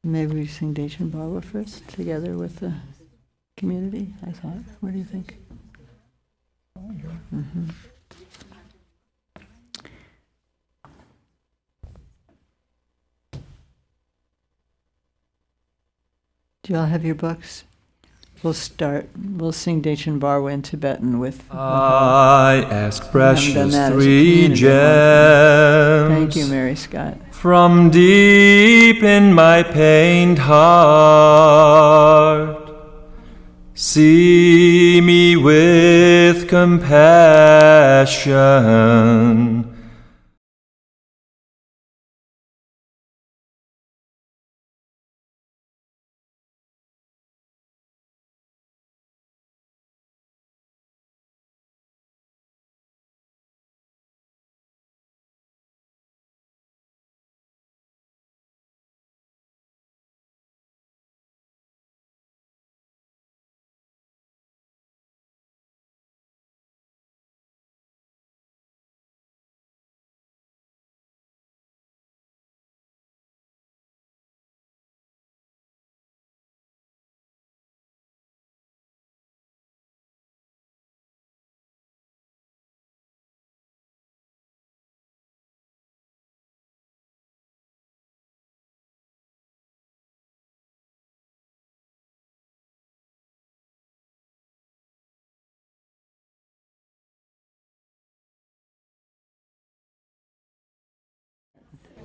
Maybe we sing Daichin Barwa first, together with the community, I thought. What do you think? Mm-hmm. Do you all have your books? We'll start. We'll sing Daichin Barwa in Tibetan with. I ask precious that three gems. Thank you, Mary Scott. From deep in my pained heart, see me with compassion.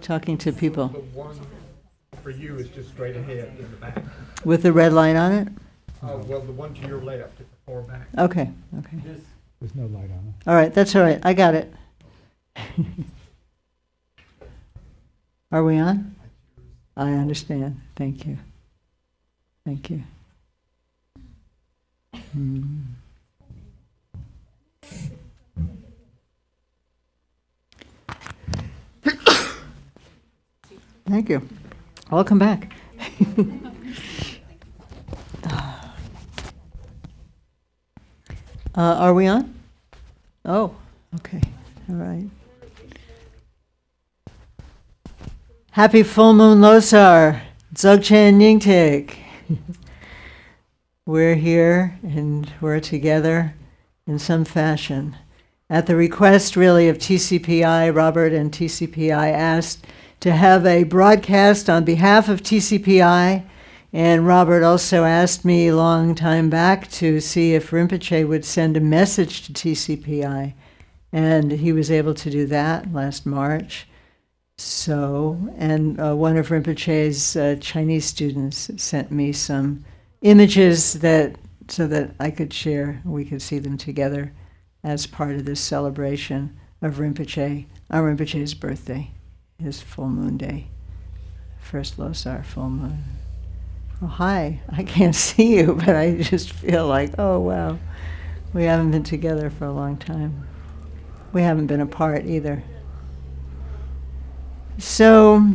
Talking to people. The one for you is just straight ahead in the back. With the red line on it? Well, the one to your left at the far back. Okay, okay. There's no light on it. All right, that's all right. I got it. Are we on? I understand. Thank you. Thank you. Thank you. Welcome back. Are we on? Oh, okay. All right. Happy full moon Losar, Dzogchen Nyingtik. We're here and we're together in some fashion. At the request really of TCPI, Robert and TCPI asked to have a broadcast on behalf of TCPI, and Robert also asked me a long time back to see if Rinpoche would send a message to TCPI, and he was able to do that last March. So, and one of Rinpoche's Chinese students sent me some images so that I could share, we could see them together as part of this celebration of Rinpoche, on Rinpoche's birthday, his full moon day, first Losar full moon. Oh, hi, I can't see you, but I just feel like, oh wow, we haven't been together for a long time. We haven't been apart either. So,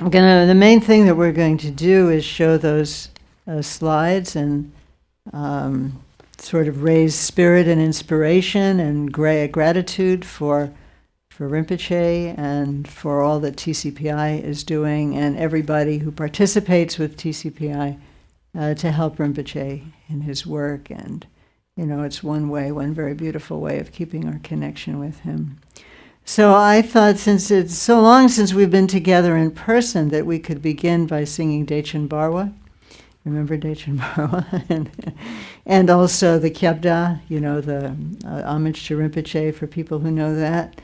the main thing that we're going to do is show those slides and sort of raise spirit and inspiration and gratitude for Rinpoche and for all that TCPI is doing and everybody who participates with TCPI to help Rinpoche in his work. And, it's one very beautiful way of keeping our connection with him. So I thought, since it's so long since we've been together in person, that we could begin by singing Daichin Barwa. Remember Daichin Barwa? and also the Kyabda, the homage to Rinpoche for people who know that.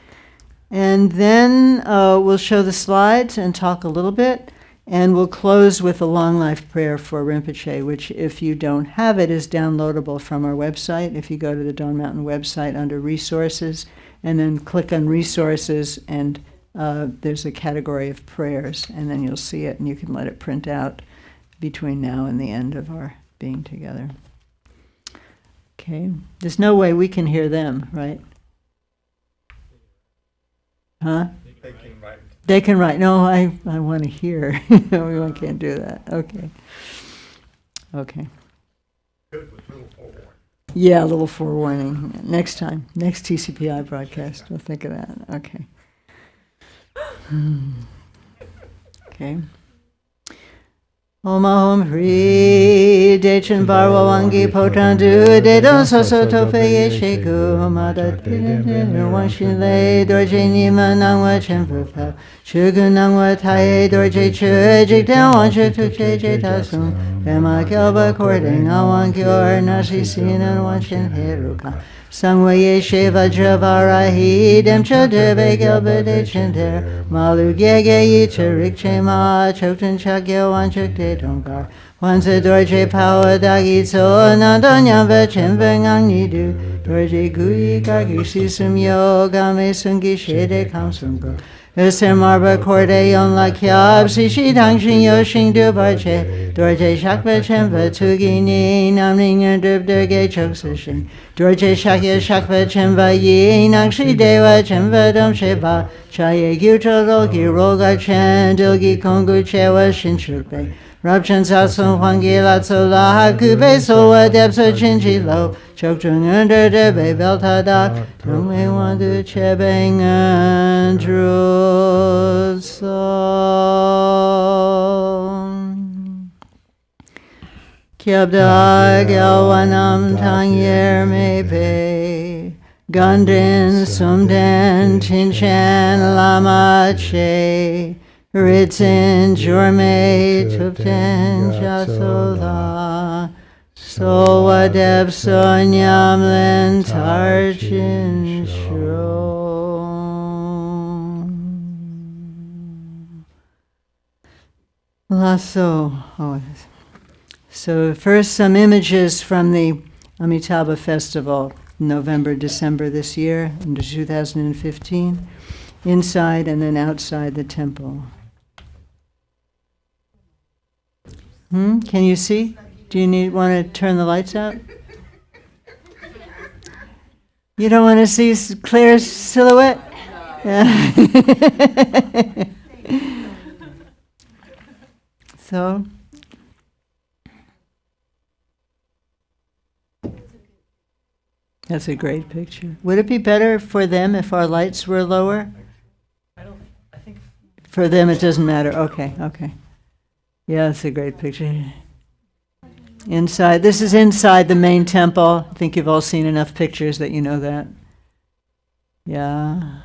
And then we'll show the slides and talk a little bit, and we'll close with a long life prayer for Rinpoche, which, if you don't have it, is downloadable from our website. If you go to the Dawn Mountain website under resources, and then click on resources, and there's a category of prayers, and then you'll see it, and you can let it print out between now and the end of our being together. Okay, there's no way we can hear them, right? Huh? They can write. They can write. No, I want to hear. We can't do that. Okay. Good with little forewarning. Yeah, a little forewarning. Next time. Next TCPI broadcast. We'll think of that. Okay. Okay. Om Ahom Hri Dechen Barwa Wangi Potandu Dedon Soso Tope Yeshiku Mada Wanshin Le Dorje Nima Nangwa Chenfu Pao Shugu Nangwa Taye Dorje Chu Jikdan Wanshu Tukje Jetasung Pema Kyalba Kording Awan Kyor Nashi Sinan Wanshin Heruka Sangwaye Sheva Javarahi Demcha Debe Gelbede Chenter Malu Gege Yicharik Chema Chokten Chakyo Wanchuk De Dongar Wanza Dorje Power Dagi So Nandonyam Vechin Vengang Nidu Dorje Gui Gagi Sisum Yoga Me Sungi Shede Kamsungo User Marba Korde Yon La Kyab Sishi Dangshin Yoshin Du Barche Dorje Shakva Chenva Tugi Ni Namning and Dub Durge Choksishin Dorje Shakya Shakva Chenva Yi Nangshi Deva Chenva Dom Sheba Chaye Gyutra Logi Roga Chen Dilgi Kongu Chewa Shinshukbe Rabchan Sasun Hwangi Latso La Kube Sowa Depso Chinchi Lo Chokchung Under Debe Beltada Tungme Wandu Chebeng Andrew Song Kyabda Gyalwanam Tangyer Mepe Gandin Sumden Chinchan Lama Che Ritzin Jurme Tupten Jasola Sowa Deb Sonyam Len Tarchin Shro. Lasso. So first some images from the Amitabha Festival, November, December this year, into 2015, inside and then outside the temple. Can you see? Do you want to turn the lights out? You don't want to see clear silhouette? Yeah. So, that's a great picture. Would it be better for them if our lights were lower? I think For them it doesn't matter. Okay. Yeah, that's a great picture. Inside, this is inside the main temple. I think you've all seen enough pictures that you know that. Yeah.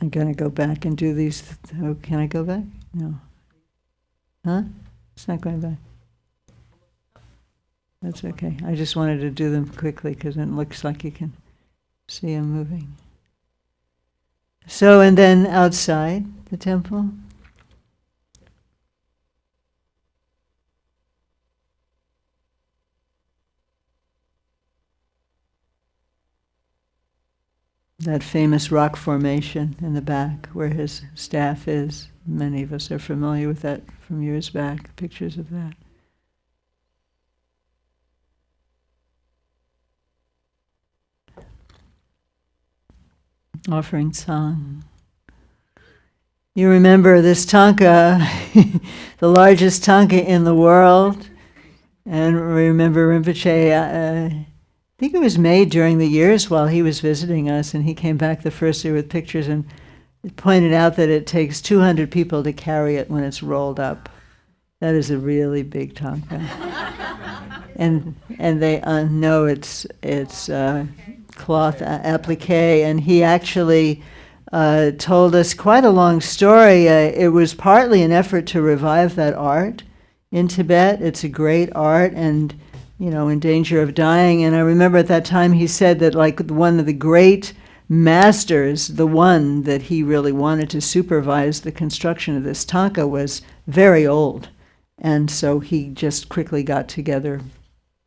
I'm going to go back and do these. Oh, can I go back? No. Huh? It's not going back. That's okay. I just wanted to do them quickly because it looks like you can see them moving. So, and then outside the temple. That famous rock formation in the back where his staff is. Many of us are familiar with that from years back, pictures of that. Offering song. You remember this tanka, the largest tanka in the world. And remember Rinpoche, I think it was made during the years while he was visiting us, and he came back the first year with pictures and pointed out that it takes 200 people to carry it when it's rolled up. That is a really big tanka. and they know it's cloth applique, and he actually told us quite a long story. It was partly an effort to revive that art in Tibet. It's a great art and, in danger of dying. And I remember at that time he said that like one of the great masters, the one that he really wanted to supervise the construction of this tanka, was very old. And so he just quickly got together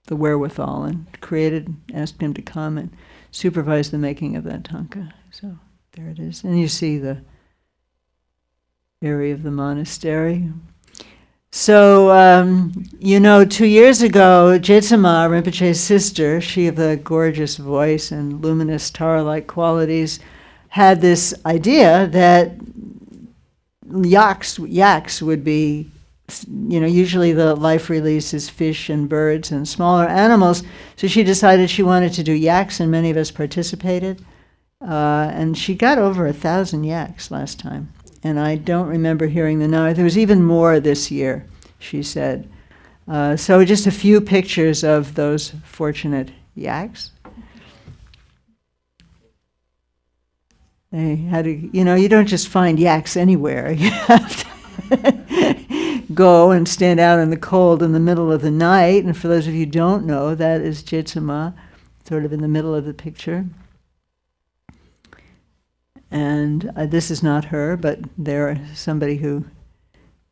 the wherewithal and asked him to come and supervise the making of that tanka. So there it is. And you see the area of the monastery. So, 2 years ago, Jetsama, Rinpoche's sister, she of the gorgeous voice and luminous Tara-like qualities, had this idea that yaks would be Usually the life release is fish and birds and smaller animals. So she decided she wanted to do yaks, and many of us participated. And she got over 1,000 yaks last time. And I don't remember hearing the number. There was even more this year, she said. So just a few pictures of those fortunate yaks. They had to, you don't just find yaks anywhere. You have to go and stand out in the cold in the middle of the night. And for those of you who don't know, that is Jitsuma, sort of in the middle of the picture. And this is not her, but there's somebody who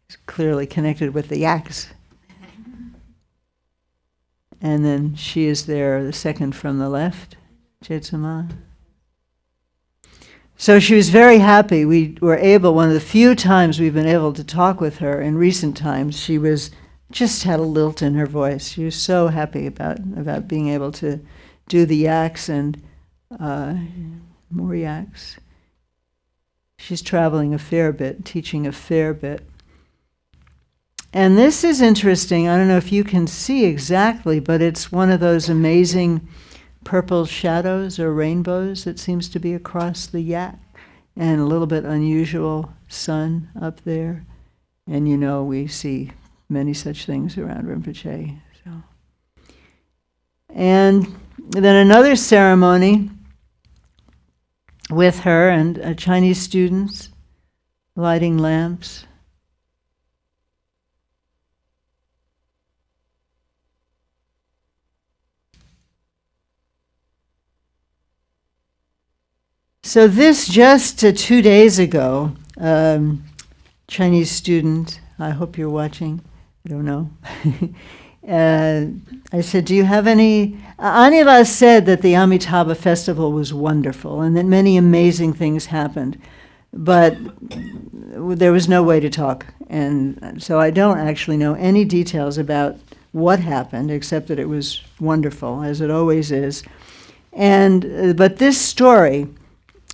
is clearly connected with the yaks. And then she is there, the second from the left, Jitsuma. So she was very happy. We were able, one of the few times we've been able to talk with her in recent times, she just had a lilt in her voice. She was so happy about being able to do the yaks and more yaks. She's traveling a fair bit, teaching a fair bit. And this is interesting. I don't know if you can see exactly, but it's one of those amazing purple shadows or rainbows that seems to be across the yak, and a little bit unusual sun up there. And we see many such things around Rinpoche. So. And then another ceremony with her and Chinese students lighting lamps. So this just 2 days ago, Chinese student, I hope you're watching, I don't know. I said, do you have any... Anila said that the Amitabha festival was wonderful and that many amazing things happened, but there was no way to talk. And so I don't actually know any details about what happened, except that it was wonderful, as it always is. But this story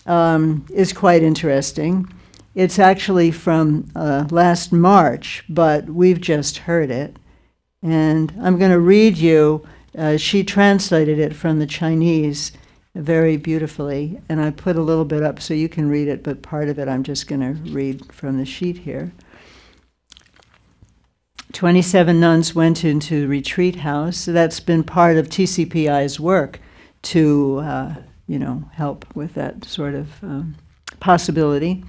is quite interesting. It's actually from last March, but we've just heard it. And I'm going to read you, she translated it from the Chinese very beautifully, and I put a little bit up so you can read it, but part of it I'm just going to read from the sheet here. 27 nuns went into retreat house. So that's been part of TCPI's work to help with that sort of possibility,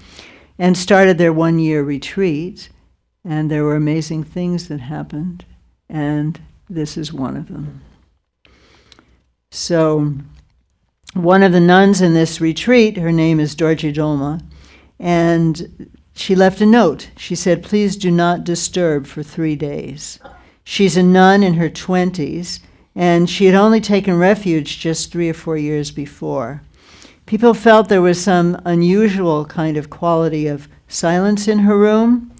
and started their 1-year retreat. And there were amazing things that happened, and this is one of them. So one of the nuns in this retreat, her name is Dorji Dolma, and she left a note. She said, please do not disturb for 3 days. She's a nun in her 20s, and she had only taken refuge just 3 or 4 years before. People felt there was some unusual kind of quality of silence in her room,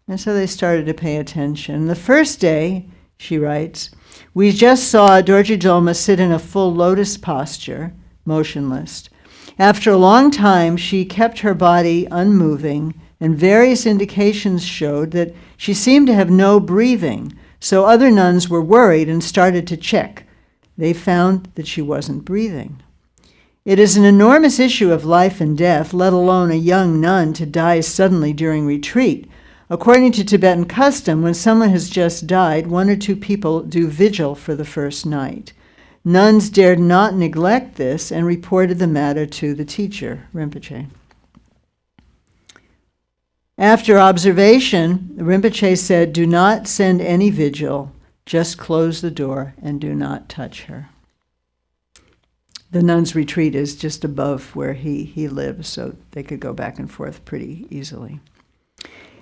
and so they started to pay attention. The first day, she writes, we just saw Dorji Dolma sit in a full lotus posture, motionless. After a long time, she kept her body unmoving, and various indications showed that she seemed to have no breathing, so other nuns were worried and started to check. They found that she wasn't breathing. It is an enormous issue of life and death, let alone a young nun to die suddenly during retreat. According to Tibetan custom, when someone has just died, 1 or 2 people do vigil for the first night. Nuns dared not neglect this and reported the matter to the teacher, Rinpoche. After observation, Rinpoche said, do not send any vigil, just close the door and do not touch her. The nuns' retreat is just above where he lives, so they could go back and forth pretty easily.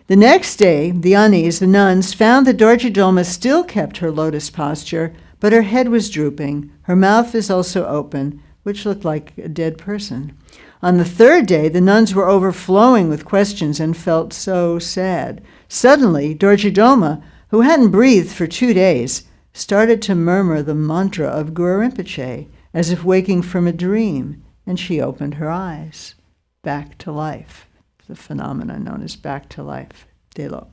The next day, the Anis, the nuns, found that Dorji Dolma still kept her lotus posture, but her head was drooping. Her mouth is also open, which looked like a dead person. On the third day, the nuns were overflowing with questions and felt so sad. Suddenly, Dorji Dolma, who hadn't breathed for 2 days, started to murmur the mantra of Guru Rinpoche, as if waking from a dream, and she opened her eyes. Back to life. The phenomenon known as back to life, Delo.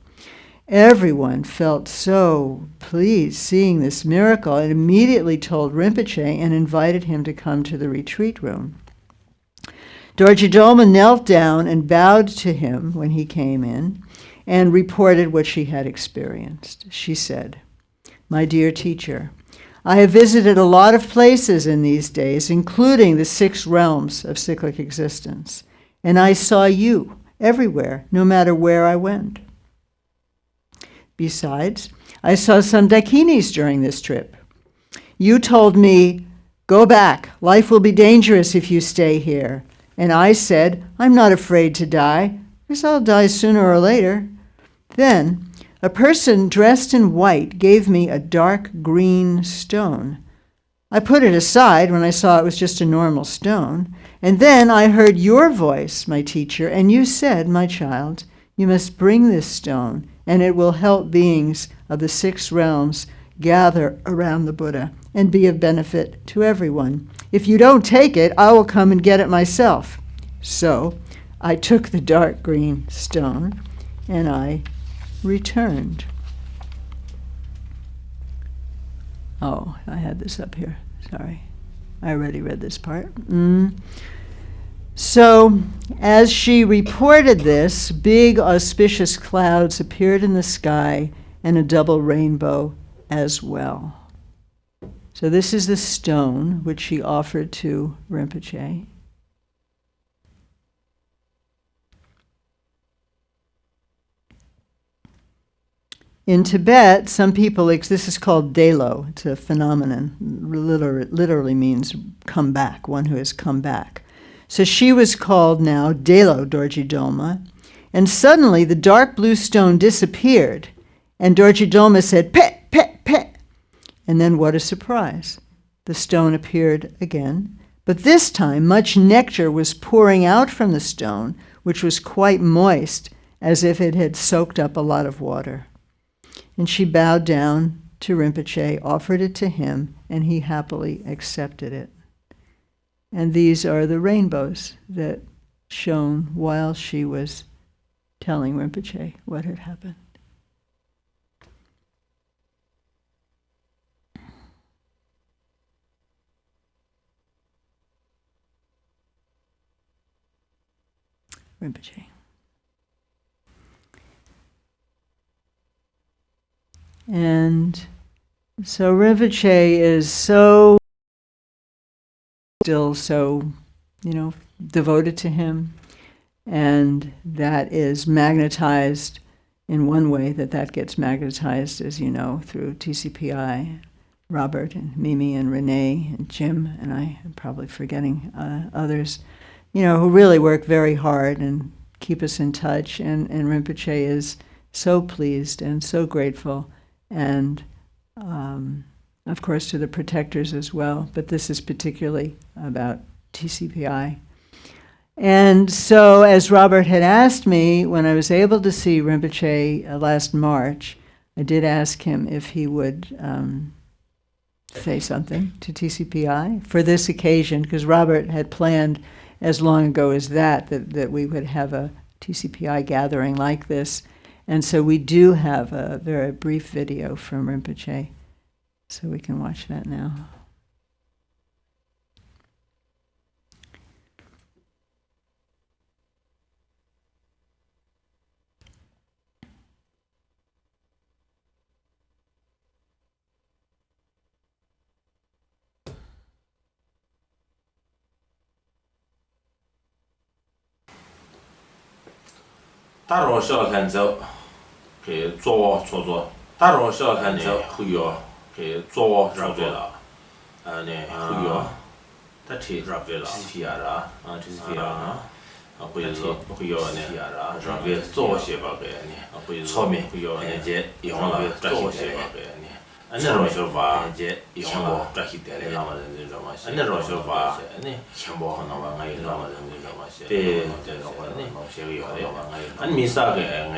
Everyone felt so pleased seeing this miracle and immediately told Rinpoche and invited him to come to the retreat room. Dorji Dolma knelt down and bowed to him when he came in and reported what she had experienced. She said, "My dear teacher, I have visited a lot of places in these days, including the 6 realms of cyclic existence, and I saw you everywhere, no matter where I went. Besides, I saw some Dakinis during this trip. You told me, 'Go back, life will be dangerous if you stay here.' And I said, 'I'm not afraid to die, because I'll die sooner or later.' Then, a person dressed in white gave me a dark green stone. I put it aside when I saw it was just a normal stone. And then I heard your voice, my teacher, and you said, 'My child, you must bring this stone, and it will help beings of the 6 realms gather around the Buddha and be of benefit to everyone. If you don't take it, I will come and get it myself.' So I took the dark green stone and I returned." Oh, I had this up here. Sorry. I already read this part. So, as she reported this, big auspicious clouds appeared in the sky and a double rainbow as well. So this is the stone which she offered to Rinpoche. In Tibet, some people, this is called delo, it's a phenomenon, literally means come back, one who has come back. So she was called now Delo Dorji Dolma, and suddenly the dark blue stone disappeared, and Dorji Dolma said, "Pet, pet, pet." And then what a surprise. The stone appeared again, but this time much nectar was pouring out from the stone, which was quite moist, as if it had soaked up a lot of water. And she bowed down to Rinpoche, offered it to him, and he happily accepted it. And these are the rainbows that shone while she was telling Rinpoche what had happened. Rinpoche. And so Rinpoche is still so, devoted to him, and that is magnetized in one way, that gets magnetized, as you know, through TCPI, Robert and Mimi and Renee and Jim, and I am probably forgetting others, who really work very hard and keep us in touch, and Rinpoche is so pleased and so grateful, and of course to the protectors as well, but this is particularly about TCPI. And so, as Robert had asked me, when I was able to see Rinpoche last March, I did ask him if he would say something to TCPI for this occasion, because Robert had planned as long ago as that we would have a TCPI gathering like this. And so we do have a very brief video from Rinpoche, so we can watch that now. Đại rong xiao kan zhou给做做做，大rong xiao kan zhou会有给做做做了，呢会有，他提做做了，提了提了会有呢，做些吧个呢，炒面会有呢，这用了做些吧个呢。那种说法，用了这些点的，那么人这种嘛，那种说法，呢，全部可能往外那么人这种嘛，对，这种话呢，些有的，俺米啥个俺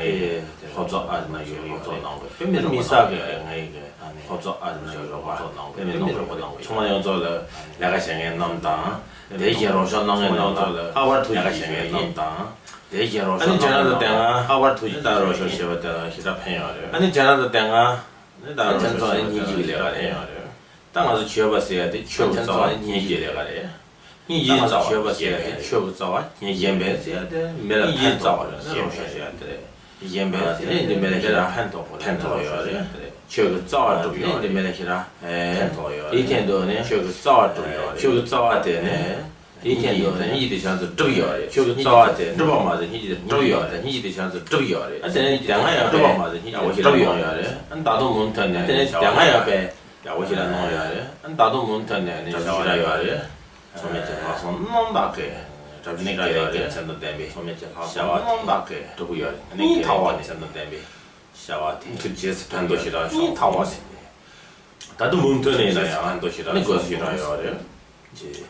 合作啊，那有合作弄个，别米啥个俺个合作啊，那有合作弄个，别弄个，从来用做了那个现在弄当，这些老少弄个弄做了，那个现在弄当。 아니 전화도 땡아 하버 투지 따로 쇼쇼 따라 시다 팬요래 아니 전화도 땡아 나 전화 니지 내가래 당아서 취업했어야 돼 취업자와 니지 내가래 니지 취업했어야 돼 취업자와 니지 엠베스야 돼 매라 판자와 취업했어야 돼 엠베스 니 매라 판도요래 취업자와 또 니 매라 이텐도네 취업자와 또 취업자와 되네 一天有人你得想是主要的，就是早的，这帮嘛人你主要的，你得想是主要的。现在两个要这帮嘛人你我是主要的，俺大东门头呢，现在两个要呗，要我是来弄要的，俺大东门头呢，你是来要的，上面就好说弄大概，这那个要的，山东单位，上面就好说弄大概都不要的，你套娃的山东单位，小娃的，就这次很多是了，你套娃的，大东门头呢呀，很多是了，那个是来要的。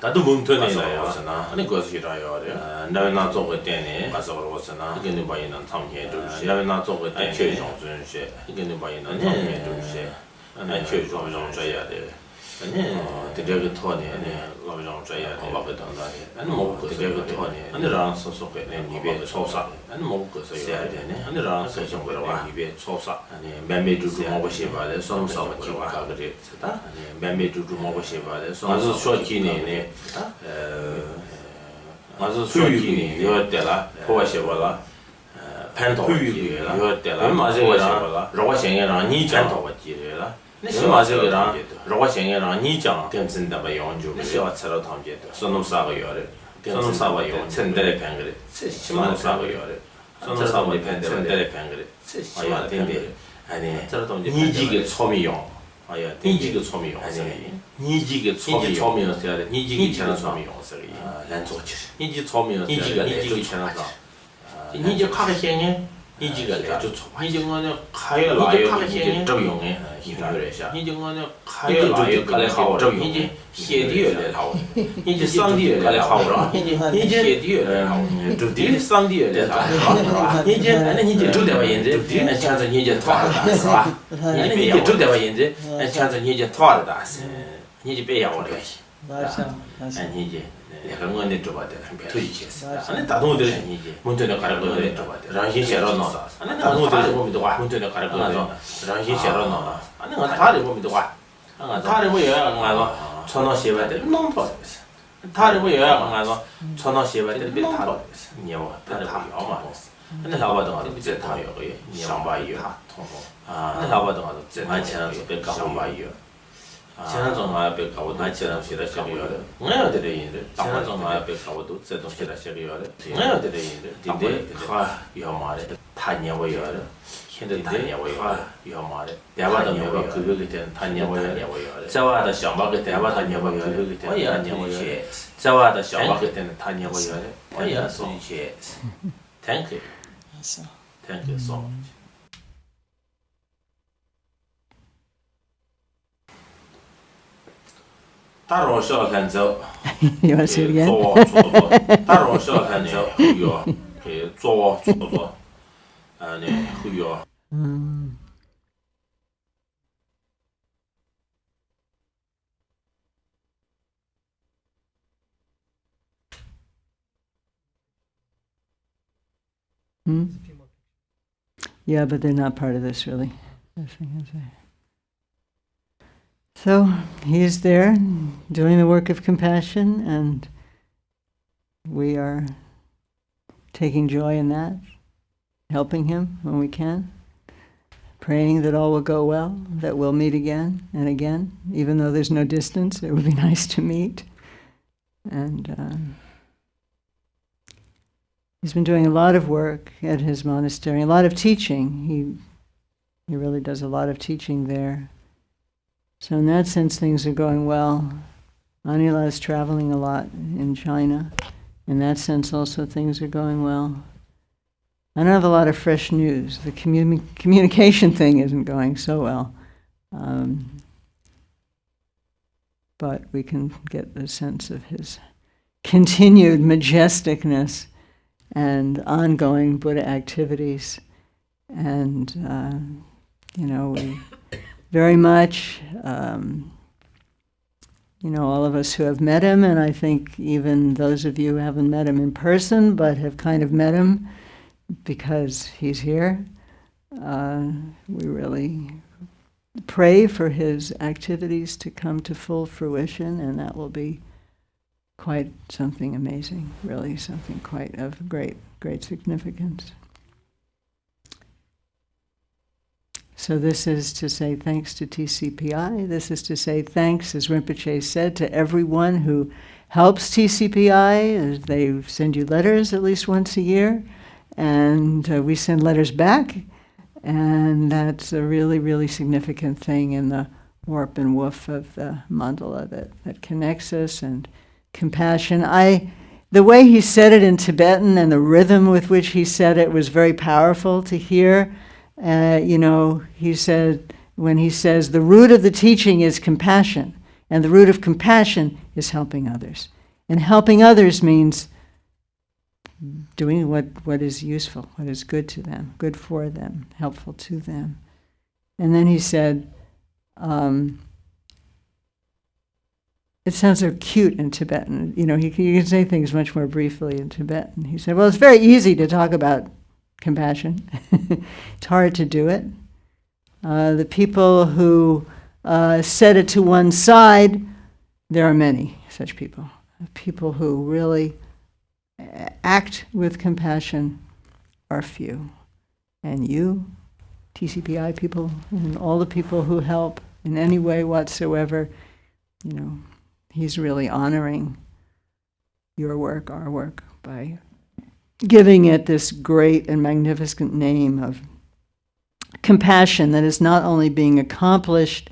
다도 뭉터네요. 아니 그것이 싫어요. 나나 저거 때문에 가서 그러잖아. 이게 뭐이는 참해 주시. 나나 저거 때문에 최종 준시. 이게 뭐이는 참해 주시. 아니 최종 좀 줘야 돼. 아니 되게 토네. 아니 좀 줘야 돼. 뭐가 된다니. 아니 뭐 되게 토네. 아니 랑 소속에 니베 초사. 아니 뭐 그래서 해야 되네. 아니 랑 소속 그러와 니베 초사. 아니 매매주주 먹고 싶어야 손싸고 기가 그래. 아니 매매주주 먹고 싶어야 손 쇼키네. 맞아 수익이 요때라 포와셔봐라. 판도 요때라. 맞아요. 로고생이랑 니 판도 지래라. 那是嘛这个人，如果现在让你讲，跟真的不用就，那是要吃到汤结的，说弄啥个药的，说弄啥个药，真的来骗个的，这起码啥个药的，说弄啥个骗的，真的来骗个的，这起码骗的，哎呢，你几个草莓药，哎呀，你几个草莓药，哎呢，你几个草莓药是的，你几个钱的草莓药是个，难做起，你几草莓药，你几个钱的啥，你就看个些呢。 你这个来就错，你就我那开了哪有你这用的，你看一下，你就我那开了哪有个来好着用的，写的来好，你就上的来好着，你就写的来好，就的上的来好，是吧？你就那你就住在外人子，那chan子你就拖着打是吧？你就住在外人子，那chan子你就拖着打是，你就别要我这些，哎你就。 내가 응원해 줘봐 돼. 도지체스. 아니 다도들 문제는 가르고 줘봐 돼. 랑신 셔러 넣어. 아니 다도들 보면 와. 문제는 가르고 랑신 셔러 넣어. 아니 다리 보면 와. 다리 뭐야? 가서 천원 셔봐 돼. 너무 좋았어. 다리 뭐야? 가서 천원 셔봐 돼. 别다로. 你我다리好嘛。那老板等下都这他有个上班有啊。那老板等下都这俺前头别搞上班有。 지난 정말 배 가고 나처럼 시다 시작이요. 내가 되는데 지난 정말 배 가고도 제도 시다 시작이요. 내가 되는데 근데 화 요말에 다녀워요. 현대 다녀워요. 요말에 대화도 매번 그거게 된 다녀워요. 자와다想法게 대화도 매번 그거게 된 다녀워요. 자와다 想法게 된 다녀워요. 어야 소리체. Thank you. Thank you so much. 大ro小看走， You want to say it again? 做，大ro小看走，有给做，那会有。 Yeah, but they're not part of this really. So he's there doing the work of compassion, and we are taking joy in that, helping him when we can, praying that all will go well, that we'll meet again and again, even though there's no distance. It would be nice to meet. And he's been doing a lot of work at his monastery, a lot of teaching. He really does a lot of teaching there. So in that sense, things are going well. Anila is traveling a lot in China. In that sense, also, things are going well. I don't have a lot of fresh news. The communication thing isn't going so well. But we can get the sense of his continued majesticness and ongoing Buddha activities. And, we very much all of us who have met him, and I think even those of you who haven't met him in person but have kind of met him because he's here, we really pray for his activities to come to full fruition, and that will be quite something amazing, really something quite of great significance. So this is to say thanks to TCPI. This is to say thanks, as Rinpoche said, to everyone who helps TCPI. They send you letters at least once a year, and we send letters back. And that's a really, really significant thing in the warp and woof of the mandala that connects us. And compassion. The way he said it in Tibetan and the rhythm with which he said it was very powerful to hear. He said, when he says, the root of the teaching is compassion, and the root of compassion is helping others. And helping others means doing what is useful, what is good to them, good for them, helpful to them. And then he said, it sounds so cute in Tibetan. He can say things much more briefly in Tibetan. He said, well, it's very easy to talk about compassion. It's hard to do it. The people who set it to one side, there are many such people. People who really act with compassion are few. And you, TCPI people, and all the people who help in any way whatsoever, he's really honoring your work, our work, by giving it this great and magnificent name of compassion that is not only being accomplished,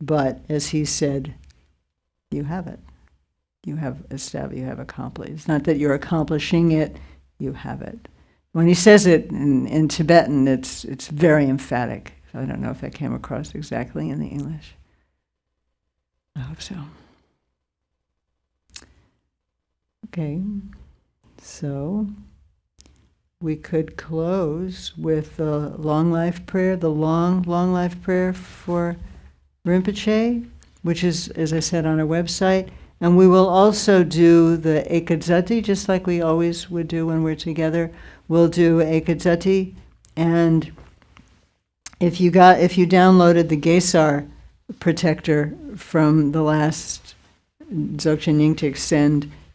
but, as he said, you have it. You have established, you have accomplished. It's not that you're accomplishing it, you have it. When he says it in Tibetan, it's very emphatic. I don't know if that came across exactly in the English. I hope so. Okay, so we could close with the long life prayer, the long life prayer for Rinpoche, which is, as I said, on our website. And we will also do the Ekadzati, just like we always would do when we're together. We'll do Ekadzati, and if you downloaded the Gesar protector from the last Dzogchen Nyingtik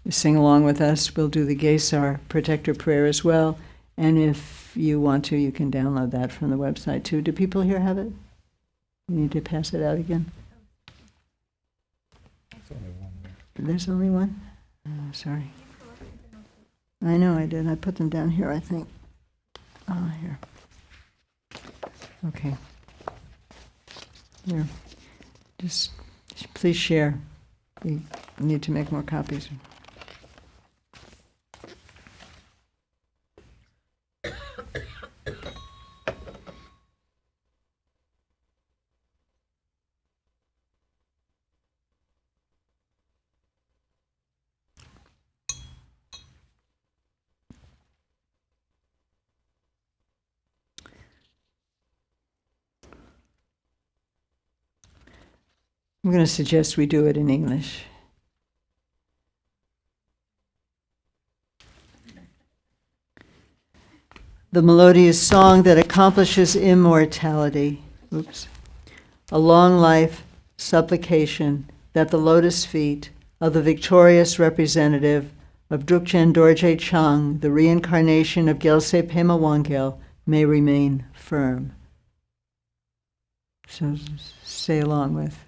sing along with us, we'll do the Gesar protector prayer as well. And if you want to, you can download that from the website too. Do people here have it? You need to pass it out again? There's only one? Oh, sorry. I know I did. I put them down here, I think. Oh, here. Okay. Here. Just please share. We need to make more copies. I'm going to suggest we do it in English. The melodious song that accomplishes immortality. A long life, supplication that the lotus feet of the victorious representative of Drukchen Dorje Chang, the reincarnation of Gyaltse Pema Wangel, may remain firm. So say along with.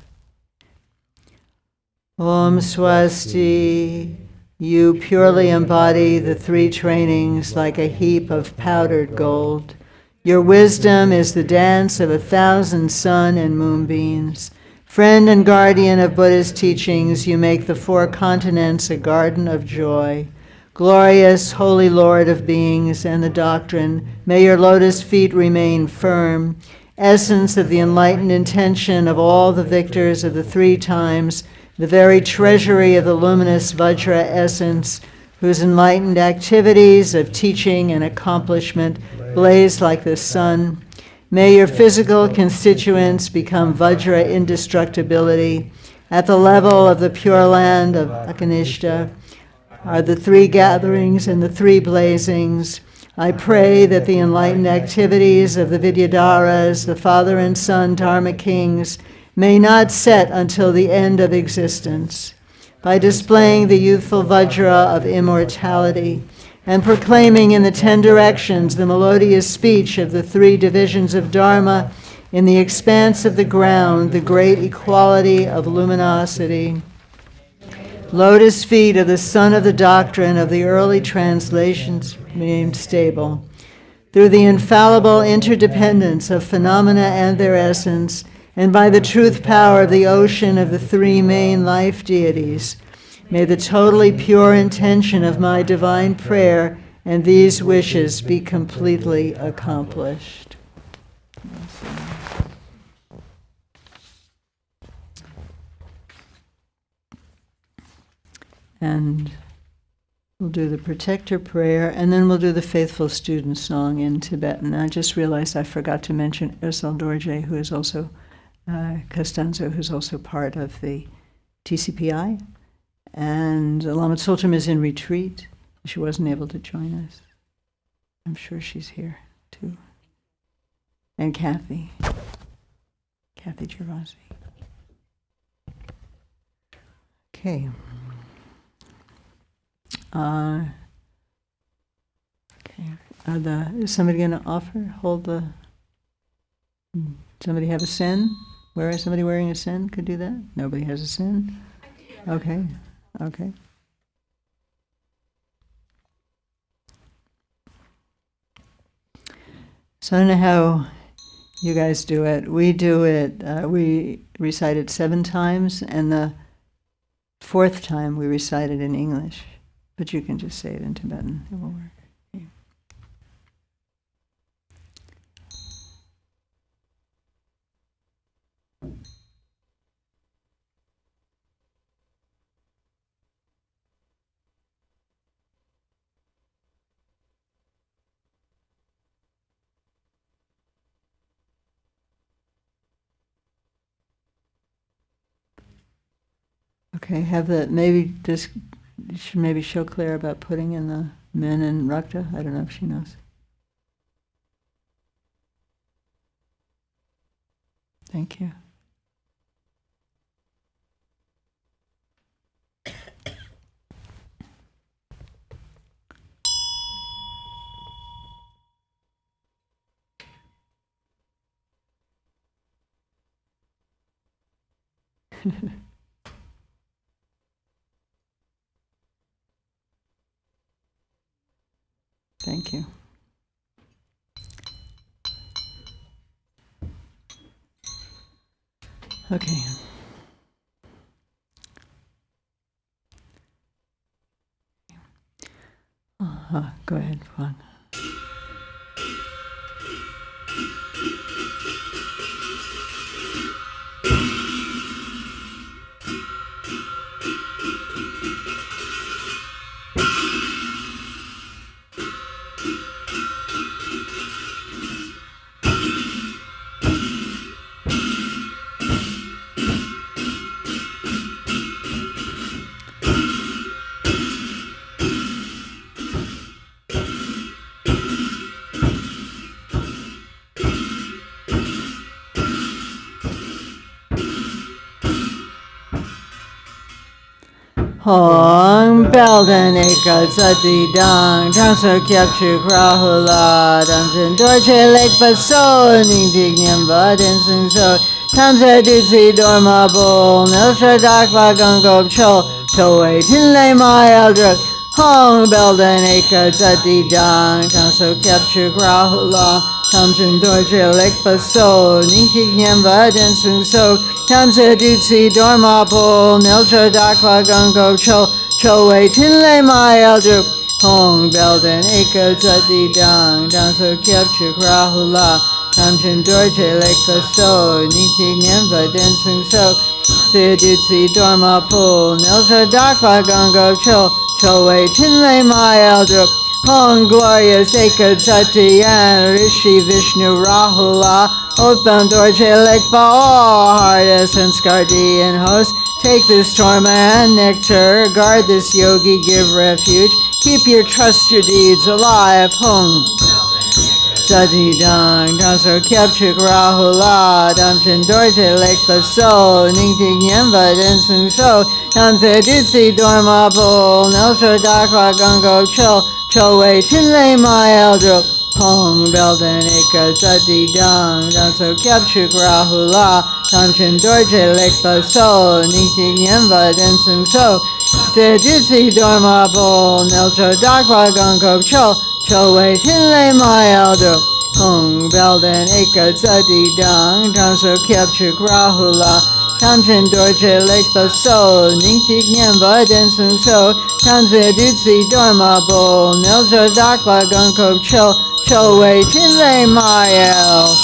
Om Swasti, you purely embody the three trainings like a heap of powdered gold. Your wisdom is the dance of 1,000 sun and moonbeams. Friend and guardian of Buddha's teachings, you make the 4 continents a garden of joy. Glorious, holy Lord of beings and the doctrine, may your lotus feet remain firm. Essence of the enlightened intention of all the victors of the 3 times, the very treasury of the luminous Vajra essence, whose enlightened activities of teaching and accomplishment blaze like the sun. May your physical constituents become Vajra indestructibility. at the level of the Pure Land of Akanishta, are the three gatherings and the three blazings. I pray that the enlightened activities of the Vidyadharas, the Father and Son Dharma Kings, may not set until the end of existence. By displaying the youthful Vajra of immortality and proclaiming in the 10 directions the melodious speech of the three divisions of Dharma, in the expanse of the ground, the great equality of luminosity. Lotus feet of the son of the doctrine of the early translations remained stable. Through the infallible interdependence of phenomena and their essence, and by the truth power of the ocean of the three main life deities, may the totally pure intention of my divine prayer and these wishes be completely accomplished. And we'll do the protector prayer, and then we'll do the faithful student song in Tibetan. I just realized I forgot to mention Ursel Dorje, who is also Costanzo, who's also part of the TCPI. And Lama Tsultrim is in retreat. She wasn't able to join us. I'm sure she's here too. And Kathy Gervasi. Okay. Is somebody going to offer? Somebody have a sen? Where is somebody wearing a sen? Could do that? Nobody has a sen? Okay. So I don't know how you guys do it. We do it, we recite it 7 times, and the 4th time we recite it in English. But you can just say it in Tibetan. It will work. Okay. Okay, have the, maybe this, you should maybe show Claire about putting in the men and Rakta. I don't know if she knows. Thank you. Thank you. Okay. Go ahead, Juan. Hong Belden Eka Sati Dang Tangso Kyapchu Krahula Damjin Dorche Lake Baso Ning Dignyam Baden Sing So Tamsa Dutsi Dorma Bull Nilsha Dakla Gungop Cho Wei Tinlay My Eldruk Hong Belden Eka Sati Dang Tangso Kyapchu Krahula Tamjin Dorche Lake Baso Ning Dignyam Baden Sing So Tamsa Dutsi Dorma Bull Nilsha Dakla Gungop Cho Wei Tinlay My Eldruk Hong Belden Eka Sati Dang Tangso Kyapchu Krahula Tamjin Dorje Lake Baso Niti Nyemba Dancing So Sayadutsi Dorma Pool Nilsha Dakla Gongo Cho Wei Tinlay My Eldruk Hong Glorious Eka Sati Yan Rishi Vishnu Rahula Oathbound Dorje Lake Ba All Hardest and Skardi and Host Take this torment nectar, guard this yogi, give refuge. Keep your trust, your deeds alive. Hung. Sati dang, danso kyapchik rahula, damchin dorje lek the soul, ningting yemba densung so, tamse ditsi dorma pol, nelsho dakwa gongo cho wei chinle my eldro, hong belden eka sati dang, danso kyapchik rahula, damchin dorje lek the soul, ningting yemba densung so, se ditsi dorma pol, nelsho dakwa gongo cho wei chinle my elder, hong belden eka sati dang, danso kyapchik rahula, tamchin dorje lek the soul, ningtik nyemba densung so, tamze ditsi dorma bo, neljo dakwa gonko cho wei chinle my elder.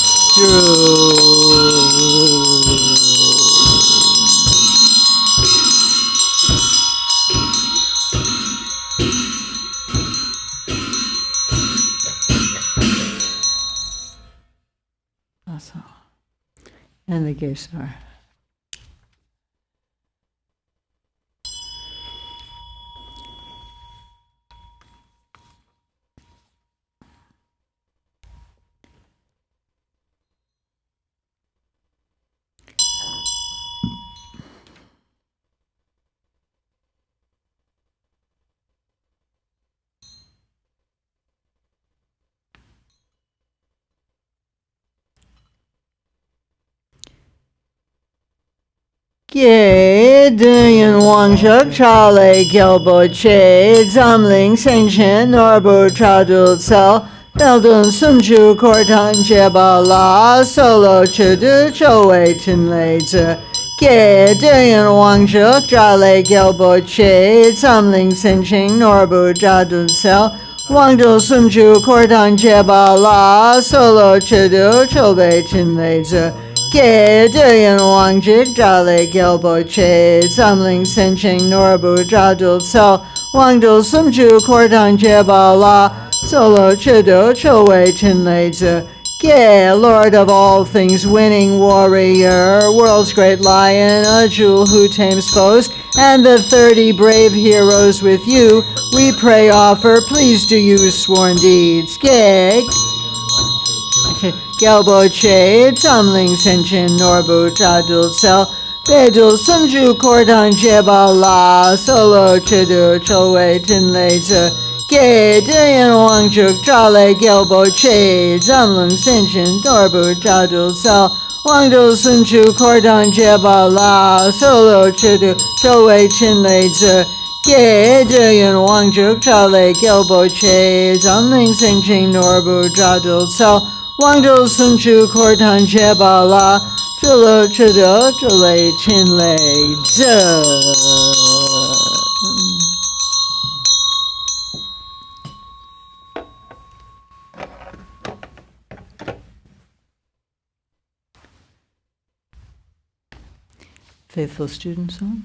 And the Gesar. Ye Duyan Wangshuk Chale Gyalbo Che Zamling Sengchen Norbu Chadul Sel Beldun Sunju Kortan Jebala Solo Chudu Chowe Chinle Zhe Ye Duyan Wangshuk Chale Gyalbo Che Zamling Sengchen Norbu Chadul Sel Wangdul Sunju Kortan Jebala Solo Chudu Chowe Chinle Zhe Ge Deyan Wangjik Jale Gelbo Che Zamling Sencheng Norbu Jadul Sel Wangdul Sumju Kordan Jeba La Solo Chido Chowe Chinle Zhe Ge Lord of all things, winning warrior, world's great lion, a jewel who tames foes, and the 30 brave heroes with you, we pray offer, please do use sworn deeds. Ge Gelbo Che, Tamling Senchin Norbu Chadul Sel, Bedul Sunju Kordan Jeba La, Solo Chidu Chowe Tinle Zhe, Ge Deyan Wangjuk Jale Gelbo Che, Zamlung Senchin Norbu Chadul Sel, Wangdul Sunju Kordan Jeba La, Solo Chidu Chowe Tinle Zhe, Ge Deyan Wangjuk Jale Gelbo Che, Zamling Senchin Norbu Chadul Sel, Wangdul Sunju Kortan Jeba La, Zhulo Chido Zhule Chinle Zhe. Faithful student song.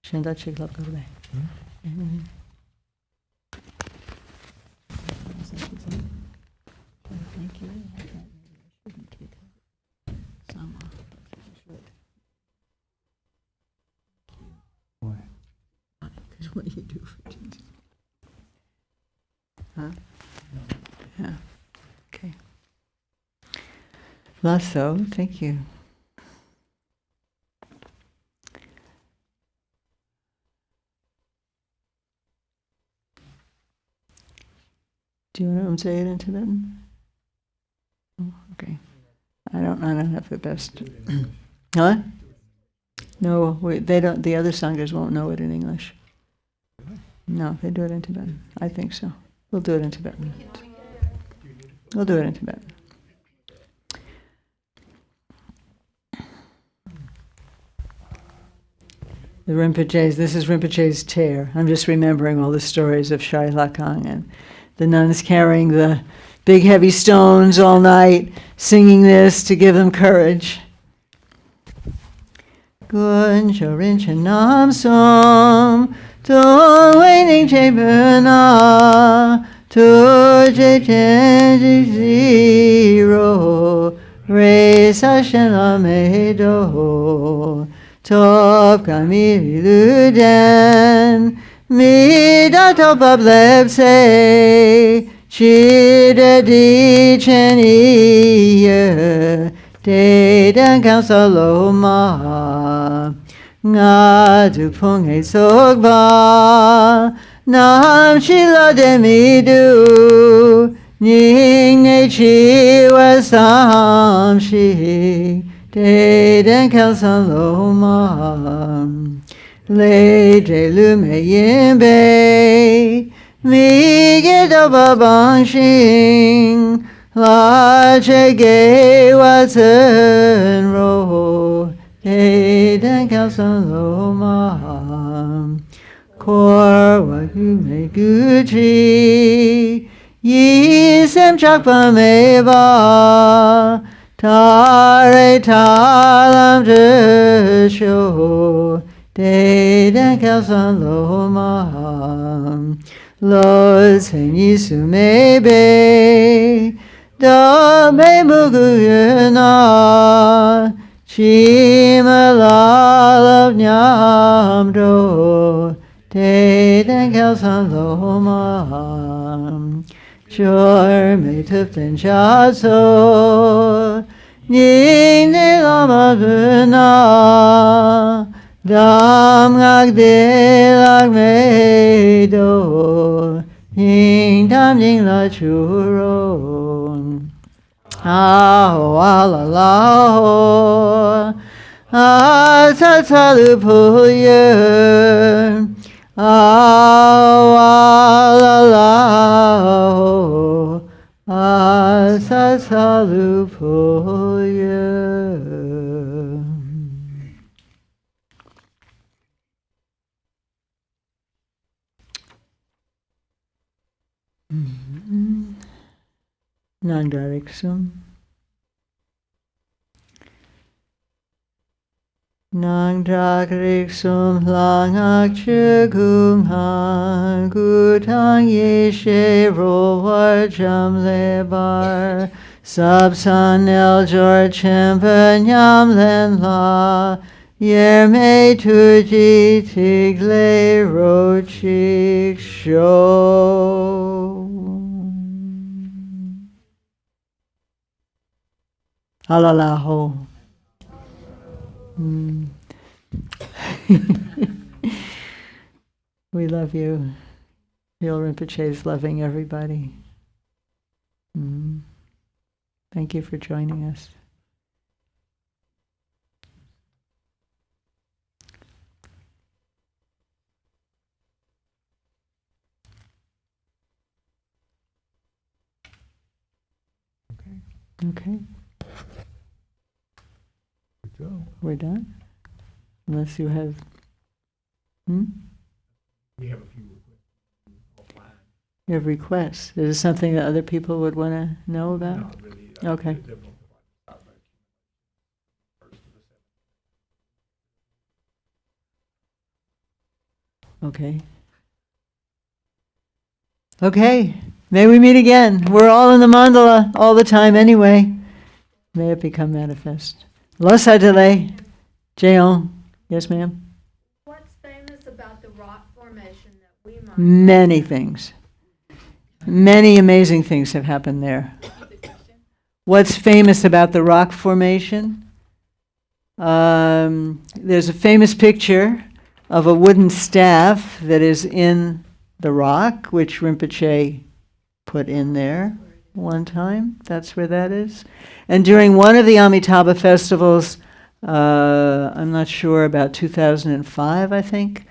Shanda Chiklap Gurbe. Thank you. Why? Because what you do for Jesus. Huh? Yeah. Okay. Lasso, thank you. Do you want to say it in Tibetan? Oh, okay. I don't have the best. Huh? No, they don't. The other sangers won't know it in English. No, they do it in Tibetan. I think so. We'll do it in Tibetan. We'll do it in Tibetan. The Rinpoche's. This is Rinpoche's tear. I'm just remembering all the stories of Shai Lakang and the nuns carrying the big heavy stones all night, singing this to give them courage. Gun chorin chanam som, to waiting chebana, to change zero, re sashen amedo, Top kami luden, mi da top of lepse, chida di chen iye, de dan kang saloma, nga du pung e sokba, nam shila de mi du, ning ne chi wa sam shi, de den kal san lo ma, le de lu me yin bei, mi ge do ba bang shing, la che ge wa zhen ro, de den kal san lo ma, kor wa gu me gu chi, yi sem chak pa me ba, tare talam de sho, de den kal san lo ma, lo sen yi su me be, da me mu gu yu na, chi ma la la nyam do, de den kal san lo ma, chor me tup den cha so, ning ne lama na, dam ngak de lak me do, ning dam ning la chu ro, a ho a la la ho, a sa sa lu pu ye, a la la ho, a sa sa lu pu ye. Nangdariksum. Nangdariksum langak chugum han gutang yeshe ro warjam lebar sabsan el jor chempa nyam len la yer me tuji tigle ro chik sho. Alalaho. We love you. Gyal Rinpoche is loving everybody. Thank you for joining us. Okay. Good job. We're done? Unless you have... We have a few requests offline. You have requests. Is it something that other people would want to know about? Not really. Okay. They're going to start by first to the Okay. Okay. May we meet again. We're all in the mandala all the time anyway. May it become manifest. Losa delay. Jeon. Yes, ma'am? What's famous about the rock formation that we might? Many things. Many amazing things have happened there. What's famous about the rock formation? There's a famous picture of a wooden staff that is in the rock, which Rinpoche put in there one time. That's where that is. And during one of the Amitabha festivals, I'm not sure, about 2005, I think,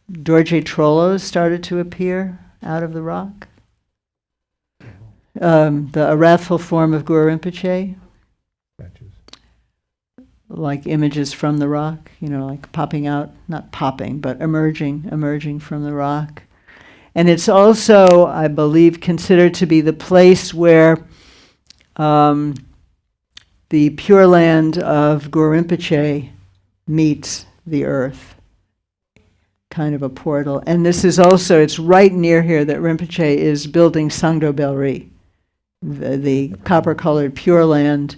Dorje Trollos started to appear out of the rock. A wrathful form of Guru Rinpoche, Statues. like images from the rock, like popping out, not popping, but emerging from the rock. And it's also, I believe, considered to be the place where the Pure Land of Guru Rinpoche meets the earth. Kind of a portal. And this is also, it's right near here that Rinpoche is building Sangdo Belri, the copper-colored Pure Land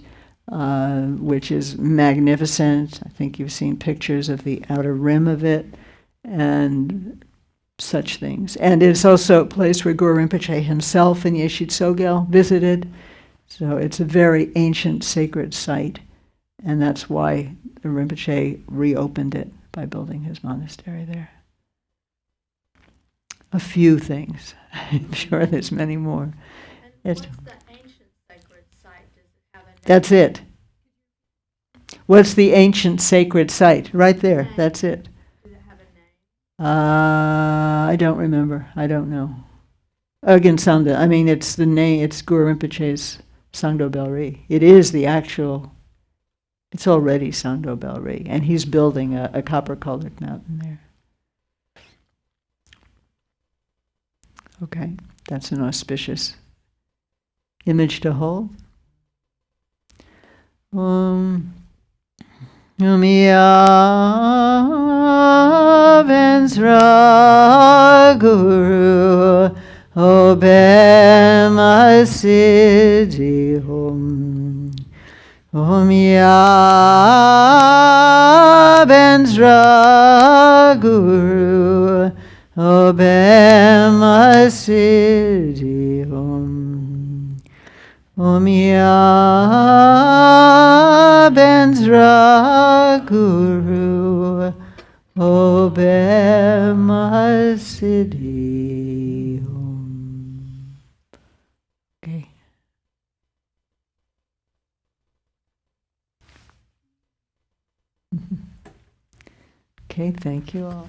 which is magnificent. I think you've seen pictures of the outer rim of it and such things. And it's also a place where Guru Rinpoche himself and Yeshit Tsogel visited. So it's a very ancient sacred site. And that's why the Rinpoche reopened it by building his monastery there. A few things. I'm sure there's many more. And It's- what's the ancient sacred site? Does it have a name? That's it. What's the ancient sacred site? Right there. That's it. Does it have a name? I don't remember. I don't know. Again, Sangdo. I mean, it's the name. It's Guru Rinpoche's Sangdo Belri. It is the actual. It's already Sangdo Belri, and he's building a copper-colored mountain there. Okay, that's an auspicious image to hold. Umya Vensra Guru Obema Siddhi Hum Umya Vensra Guru Obema Siddhi Hum Umya Benzra Guru Obema Siddhi Hum. Okay. Okay, thank you all.